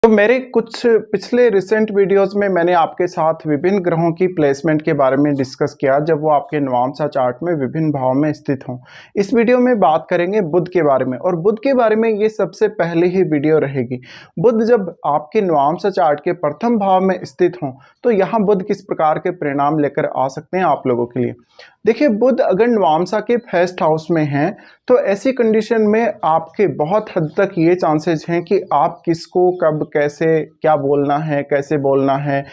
तो मेरे कुछ पिछले रिसेंट वीडियोस में मैंने आपके साथ विभिन्न ग्रहों की प्लेसमेंट के बारे में डिस्कस किया जब वो आपके नवांशा चार्ट में विभिन्न भाव में स्थित हों। इस वीडियो में बात करेंगे बुध के बारे में और बुध के बारे में ये सबसे पहली ही वीडियो रहेगी। बुध जब आपके नवांशा चार्ट के प्रथम भाव में स्थित हों तो यहाँ बुध किस प्रकार के परिणाम लेकर आ सकते हैं आप लोगों के लिए। देखिए, बुध अगर नवांशा के फर्स्ट हाउस में हैं तो ऐसी कंडीशन में आपके बहुत हद तक ये चांसेस हैं कि आप किसको कब कैसे क्या बोलना है, कैसे बोलना है,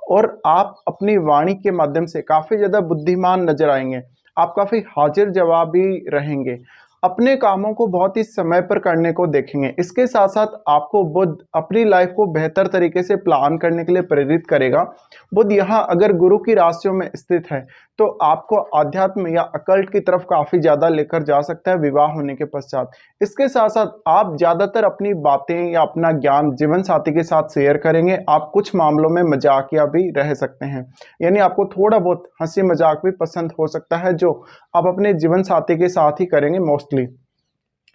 और आप अपनी वाणी के माध्यम से काफ़ी ज़्यादा बुद्धिमान नज़र आएंगे। आप काफ़ी हाजिर जवाबी रहेंगे। अपने कामों को बहुत ही समय पर करने को देखेंगे। इसके साथ साथ आपको बुध अपनी लाइफ को बेहतर तरीके से प्लान करने के लिए प्रेरित करेगा। बुध यहाँ अगर गुरु की राशियों में स्थित है तो आपको आध्यात्म या अकल्ट की तरफ काफ़ी ज़्यादा लेकर जा सकता है विवाह होने के पश्चात। इसके साथ साथ आप ज़्यादातर अपनी बातें या अपना ज्ञान जीवन साथी के साथ शेयर करेंगे। आप कुछ मामलों में मजाकिया भी रह सकते हैं, यानी आपको थोड़ा बहुत हंसी मजाक भी पसंद हो सकता है जो आप अपने जीवन साथी के साथ ही करेंगे मोस्टली।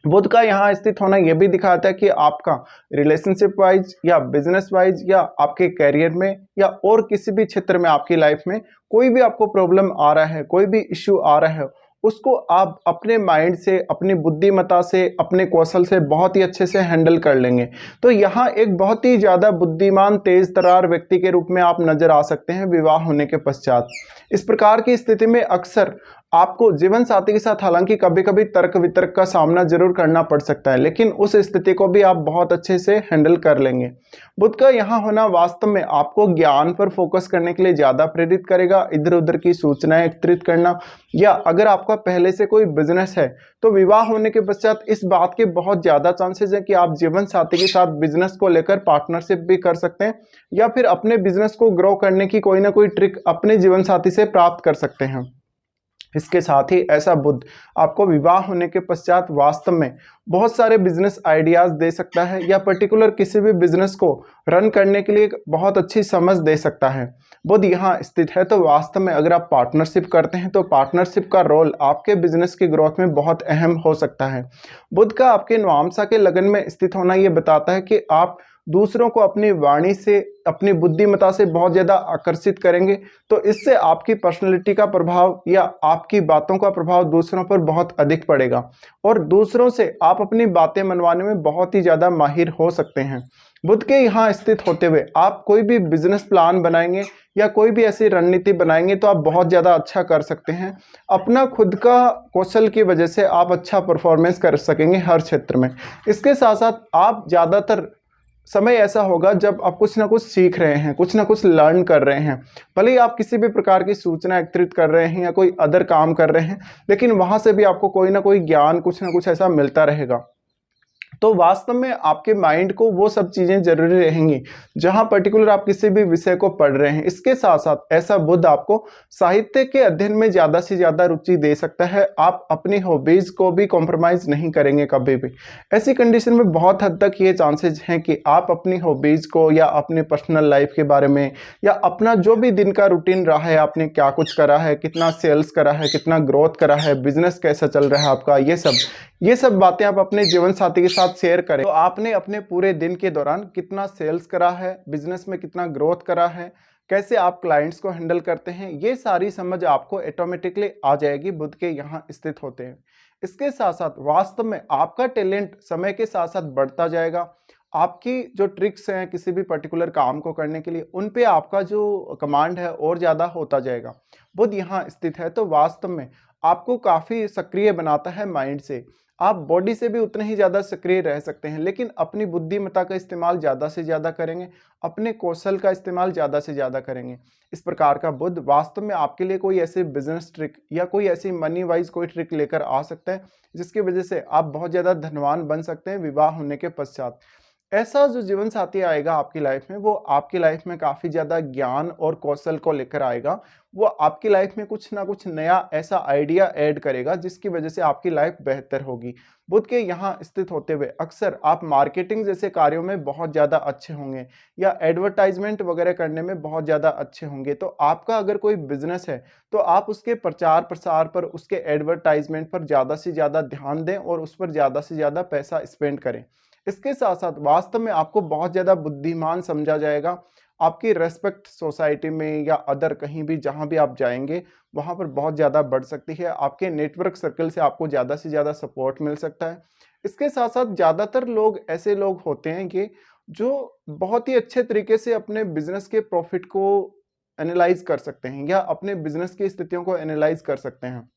बुध का यहाँ स्थित होना यह भी दिखाता है कि आपका रिलेशनशिप वाइज या बिजनेस वाइज या आपके करियर में या और किसी भी क्षेत्र में आपकी लाइफ में कोई भी आपको प्रॉब्लम आ रहा है, कोई भी इश्यू आ रहा है, उसको आप अपने माइंड से, अपनी बुद्धिमत्ता से, अपने कौशल से बहुत ही अच्छे से हैंडल कर लेंगे। तो यहाँ एक बहुत ही ज़्यादा बुद्धिमान, तेज तर्रार व्यक्ति के रूप में आप नजर आ सकते हैं विवाह होने के पश्चात। इस प्रकार की स्थिति में अक्सर आपको जीवन साथी के साथ हालांकि कभी कभी तर्क वितर्क का सामना जरूर करना पड़ सकता है, लेकिन उस स्थिति को भी आप बहुत अच्छे से हैंडल कर लेंगे। बुध का यहाँ होना वास्तव में आपको ज्ञान पर फोकस करने के लिए ज़्यादा प्रेरित करेगा। इधर उधर की सूचनाएं एकत्रित करना, या अगर आपका पहले से कोई बिजनेस है तो विवाह होने के पश्चात इस बात के बहुत ज़्यादा चांसेस है कि आप जीवन साथी के साथ बिजनेस को लेकर पार्टनरशिप भी कर सकते हैं, या फिर अपने बिजनेस को ग्रो करने की कोई ना कोई ट्रिक अपने जीवन साथी से प्राप्त कर सकते हैं। इसके साथ ही ऐसा बुध आपको विवाह होने के पश्चात वास्तव में बहुत सारे बिजनेस आइडियाज दे सकता है, या पर्टिकुलर किसी भी बिजनेस को रन करने के लिए बहुत अच्छी समझ दे सकता है। बुध यहाँ स्थित है तो वास्तव में अगर आप पार्टनरशिप करते हैं तो पार्टनरशिप का रोल आपके बिजनेस की ग्रोथ में बहुत अहम हो सकता है। बुध का आपके नवांशा के लगन में स्थित होना ये बताता है कि आप दूसरों को अपनी वाणी से, अपनी बुद्धिमत्ता से बहुत ज़्यादा आकर्षित करेंगे। तो इससे आपकी पर्सनैलिटी का प्रभाव या आपकी बातों का प्रभाव दूसरों पर बहुत अधिक पड़ेगा, और दूसरों से आप अपनी बातें मनवाने में बहुत ही ज़्यादा माहिर हो सकते हैं। बुध के यहाँ स्थित होते हुए आप कोई भी बिजनेस प्लान बनाएंगे या कोई भी ऐसी रणनीति बनाएंगे तो आप बहुत ज़्यादा अच्छा कर सकते हैं। अपना खुद का कौशल की वजह से आप अच्छा परफॉर्मेंस कर सकेंगे हर क्षेत्र में। इसके साथ साथ आप ज़्यादातर समय ऐसा होगा जब आप कुछ ना कुछ सीख रहे हैं, कुछ ना कुछ लर्न कर रहे हैं। भले ही आप किसी भी प्रकार की सूचना एकत्रित कर रहे हैं या कोई अदर काम कर रहे हैं, लेकिन वहां से भी आपको कोई ना कोई ज्ञान, कुछ ना कुछ ऐसा मिलता रहेगा। तो वास्तव में आपके माइंड को वो सब चीज़ें जरूरी रहेंगी जहां पर्टिकुलर आप किसी भी विषय को पढ़ रहे हैं। इसके साथ साथ ऐसा बुध आपको साहित्य के अध्ययन में ज़्यादा से ज़्यादा रुचि दे सकता है। आप अपनी हॉबीज़ को भी कॉम्प्रोमाइज़ नहीं करेंगे कभी भी। ऐसी कंडीशन में बहुत हद तक ये चांसेस हैं कि आप अपनी हॉबीज़ को या अपनी पर्सनल लाइफ के बारे में, या अपना जो भी दिन का रूटीन रहा है, आपने क्या कुछ करा है, कितना सेल्स करा है, कितना ग्रोथ करा है, बिजनेस कैसा चल रहा है आपका, ये सब बातें आप अपने जीवन साथी के साथ शेयर करें। तो आपने अपने पूरे दिन के दौरान कितना सेल्स करा है, बिजनेस में कितना ग्रोथ करा है, कैसे आप क्लाइंट्स को हैंडल करते हैं, ये सारी समझ आपको ऑटोमेटिकली आ जाएगी बुध के यहाँ स्थित होते हैं। इसके साथ साथ वास्तव में आपका टैलेंट समय के साथ साथ बढ़ता जाएगा। आपकी जो ट्रिक्स हैं किसी भी पर्टिकुलर काम को करने के लिए, उन पे आपका जो कमांड है और ज़्यादा होता जाएगा। बुध यहाँ स्थित है तो वास्तव में आपको काफ़ी सक्रिय बनाता है माइंड से। आप बॉडी से भी उतने ही ज़्यादा सक्रिय रह सकते हैं, लेकिन अपनी बुद्धिमत्ता का इस्तेमाल ज़्यादा से ज़्यादा करेंगे, अपने कौशल का इस्तेमाल ज़्यादा से ज़्यादा करेंगे। इस प्रकार का बुध वास्तव में आपके लिए कोई ऐसे बिजनेस ट्रिक या कोई ऐसी मनी वाइज कोई ट्रिक लेकर आ सकता है जिसकी वजह से आप बहुत ज़्यादा धनवान बन सकते हैं विवाह होने के पश्चात। ऐसा जो जीवन साथी आएगा आपकी लाइफ में, वो आपकी लाइफ में काफ़ी ज़्यादा ज्ञान और कौशल को लेकर आएगा। वो आपकी लाइफ में कुछ ना कुछ नया ऐसा आइडिया ऐड करेगा जिसकी वजह से आपकी लाइफ बेहतर होगी। बुध के यहाँ स्थित होते हुए अक्सर आप मार्केटिंग जैसे कार्यों में बहुत ज़्यादा अच्छे होंगे, या एडवर्टाइजमेंट वगैरह करने में बहुत ज़्यादा अच्छे होंगे। तो आपका अगर कोई बिजनेस है तो आप उसके प्रचार प्रसार पर, उसके एडवर्टाइजमेंट पर ज़्यादा से ज़्यादा ध्यान दें और उस पर ज़्यादा से ज़्यादा पैसा स्पेंड करें। इसके साथ-साथ वास्तव में आपको बहुत ज़्यादा बुद्धिमान समझा जाएगा। आपकी रिस्पेक्ट सोसाइटी में या अदर कहीं भी जहाँ भी आप जाएँगे, वहाँ पर बहुत ज़्यादा बढ़ सकती है। आपके नेटवर्क सर्कल से आपको ज़्यादा से ज़्यादा सपोर्ट मिल सकता है। इसके साथ-साथ ज़्यादातर लोग ऐसे लोग होते हैं कि जो बहुत ही अच्छे तरीके से अपने बिज़नेस के प्रॉफ़िट को एनालाइज़ कर सकते हैं या अपने बिज़नेस की स्थितियों को एनालाइज़ कर सकते हैं।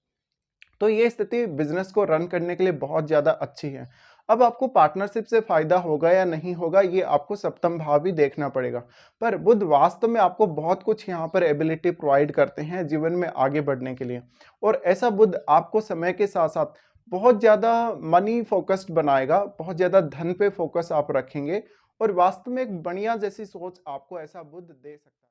तो ये स्थिति बिज़नेस को रन करने के लिए बहुत ज़्यादा अच्छी है। अब आपको पार्टनरशिप से फ़ायदा होगा या नहीं होगा, ये आपको सप्तम भाव ही देखना पड़ेगा। पर बुध वास्तव में आपको बहुत कुछ यहाँ पर एबिलिटी प्रोवाइड करते हैं जीवन में आगे बढ़ने के लिए। और ऐसा बुध आपको समय के साथ-साथ बहुत ज़्यादा मनी फ़ोकस्ड बनाएगा, बहुत ज़्यादा धन पे फ़ोकस आप रखेंगे और वास्तव में एक बढ़िया जैसी सोच आपको ऐसा बुध दे सकता है।